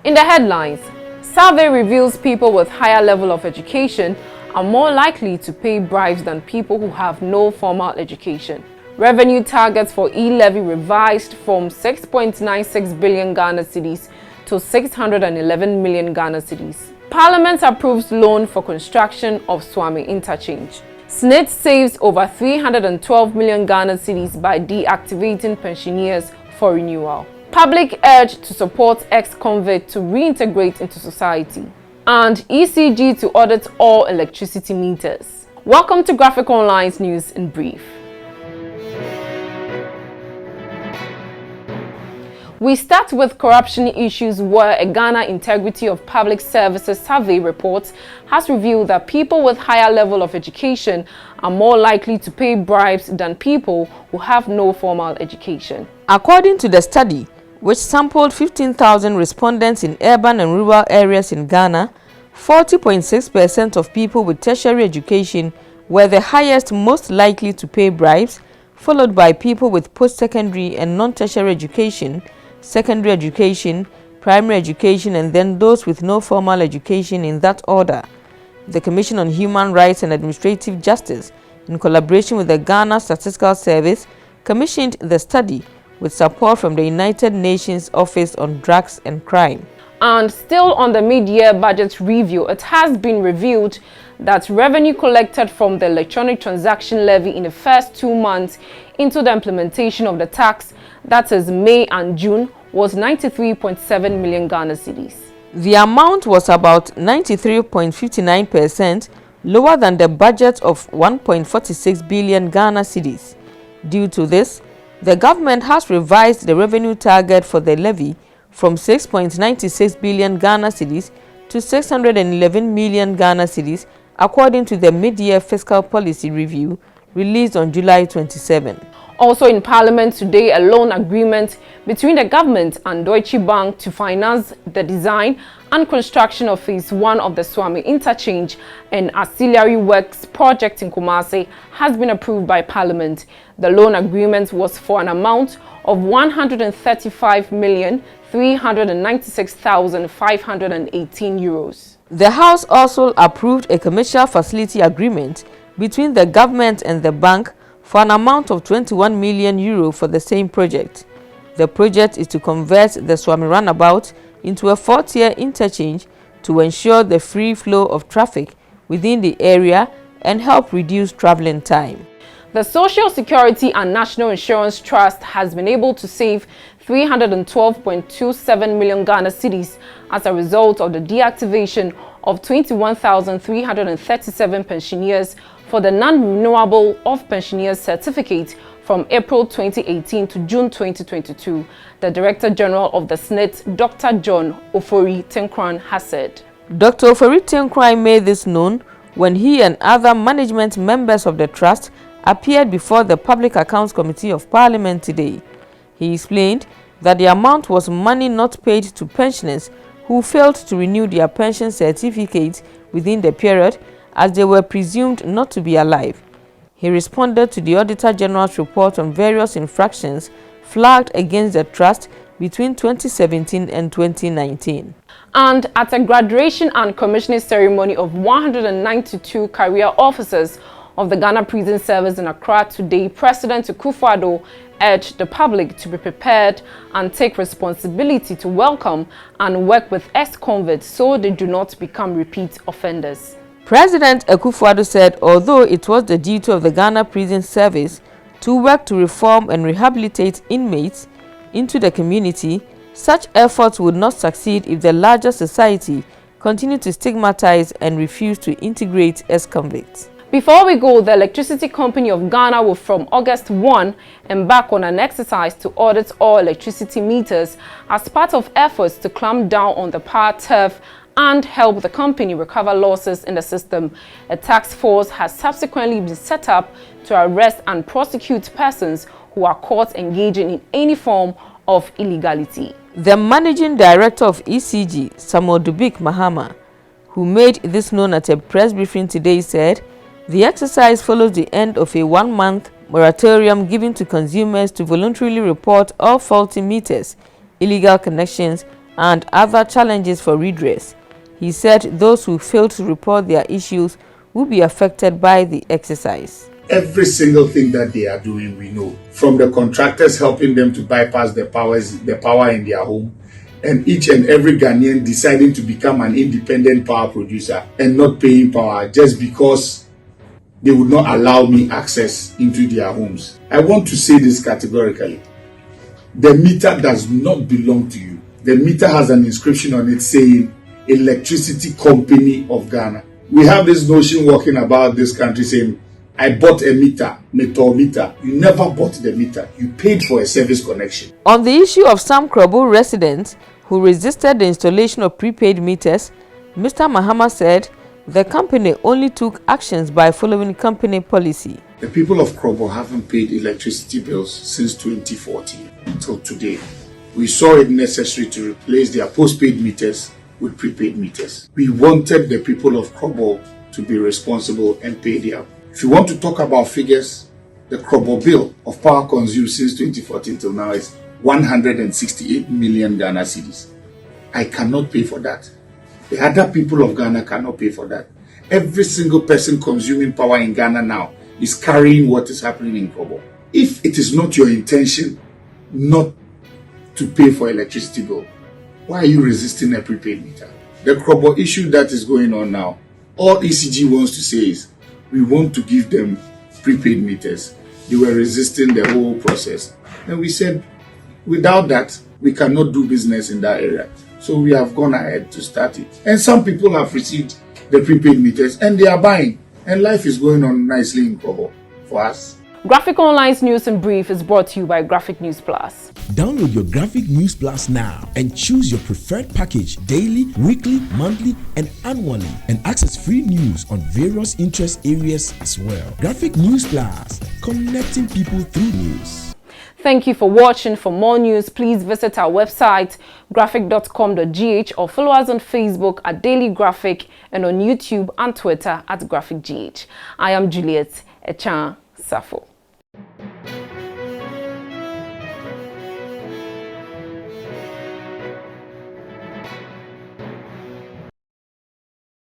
In the headlines, survey reveals people with higher level of education are more likely to pay bribes than people who have no formal education. Revenue targets for E-levy revised from 6.96 billion Ghana cedis to 611 million Ghana cedis. Parliament approves loan for construction of Suame interchange. SNNIT saves over 312 million Ghana cedis by deactivating pensioners for renewal. Public urge to support ex-convicts to reintegrate into society. And ECG to audit all electricity meters. Welcome to Graphic Online's News in Brief. We start with corruption issues, where a Ghana Integrity of Public Services survey report has revealed that people with higher level of education are more likely to pay bribes than people who have no formal education. According to the study, which sampled 15,000 respondents in urban and rural areas in Ghana, 40.6% of people with tertiary education were the highest most likely to pay bribes, followed by people with post-secondary and non-tertiary education, secondary education, primary education, and then those with no formal education in that order. The Commission on Human Rights and Administrative Justice, in collaboration with the Ghana Statistical Service, commissioned the study with support from the United Nations Office on Drugs and Crime. And still on the mid-year budget review, it has been revealed that revenue collected from the electronic transaction levy in the first 2 months into the implementation of the tax, that is May and June, was 93.7 million Ghana cedis. The amount was about 93.59% lower than the budget of 1.46 billion Ghana cedis. Due to this, the government has revised the revenue target for the levy from 6.96 billion Ghana cedis to 611 million Ghana cedis, according to the mid-year fiscal policy review released on July 27. Also in Parliament today, a loan agreement between the government and Deutsche Bank to finance the design and construction of Phase 1 of the Suame interchange and auxiliary works project in Kumasi has been approved by Parliament. The loan agreement was for an amount of 135,396,518 euros. The House also approved a commercial facility agreement between the government and the bank for an amount of 21 million euro for the same project. The project is to convert the Suame roundabout into a 4-tier interchange to ensure the free flow of traffic within the area and help reduce traveling time. The Social Security and National Insurance Trust has been able to save 312.27 million Ghana cedis as a result of the deactivation of 21,337 pensioners for the non-renewable of pensioners certificate from April 2018 to June 2022, the Director General of the SNNIT, Dr. John Ofori-Tenkran, has said. Dr. Ofori-Tenkran made this known when he and other management members of the trust appeared before the Public Accounts Committee of Parliament today. He explained that the amount was money not paid to pensioners who failed to renew their pension certificates within the period, as they were presumed not to be alive. He responded to the Auditor General's report on various infractions flagged against the trust between 2017 and 2019. And at a graduation and commissioning ceremony of 192 career officers of the Ghana Prison Service in Accra today, President Akufo-Addo urged the public to be prepared and take responsibility to welcome and work with ex-convicts so they do not become repeat offenders. President Akufo-Addo said although it was the duty of the Ghana Prison Service to work to reform and rehabilitate inmates into the community, such efforts would not succeed if the larger society continued to stigmatize and refuse to integrate ex-convicts. Before we go, the Electricity Company of Ghana will from August 1 embark on an exercise to audit all electricity meters as part of efforts to clamp down on the power theft and help the company recover losses in the system. A task force has subsequently been set up to arrest and prosecute persons who are caught engaging in any form of illegality. The Managing Director of ECG, Samuel Dubik Mahama, who made this known at a press briefing today, said the exercise follows the end of a 1-month moratorium given to consumers to voluntarily report all faulty meters, illegal connections, and other challenges for redress. He said those who fail to report their issues will be affected by the exercise. Every single thing that they are doing, we know. From the contractors helping them to bypass the power in their home, and each and every Ghanaian deciding to become an independent power producer and not paying power just because they would not allow me access into their homes. I want to say this categorically. The meter does not belong to you. The meter has an inscription on it saying Electricity Company of Ghana. We have this notion walking about this country saying, I bought a meter. You never bought the meter. You paid for a service connection. On the issue of some Krobo residents who resisted the installation of prepaid meters, Mr. Mahama said the company only took actions by following company policy. The people of Krobo haven't paid electricity bills since 2014 until today. We saw it necessary to replace their postpaid meters with prepaid meters. We wanted the people of Krobo to be responsible and pay their. If you want to talk about figures, the Krobo bill of power consumed since 2014 till now is 168 million Ghana cedis. I cannot pay for that. The other people of Ghana cannot pay for that. Every single person consuming power in Ghana now is carrying what is happening in Krobo. If it is not your intention not to pay for electricity bill, why are you resisting a prepaid meter? The Krobo issue that is going on now, all ECG wants to say is, we want to give them prepaid meters. They were resisting the whole process. And we said, without that, we cannot do business in that area. So we have gone ahead to start it. And some people have received the prepaid meters and they are buying. And life is going on nicely in Krobo for us. Graphic Online's News in Brief is brought to you by Graphic News Plus. Download your Graphic News Plus now and choose your preferred package daily, weekly, monthly, and annually, and access free news on various interest areas as well. Graphic News Plus, connecting people through news. Thank you for watching. For more news, please visit our website graphic.com.gh or follow us on Facebook at Daily Graphic and on YouTube and Twitter at GraphicGH. I am Juliet Echan Safo.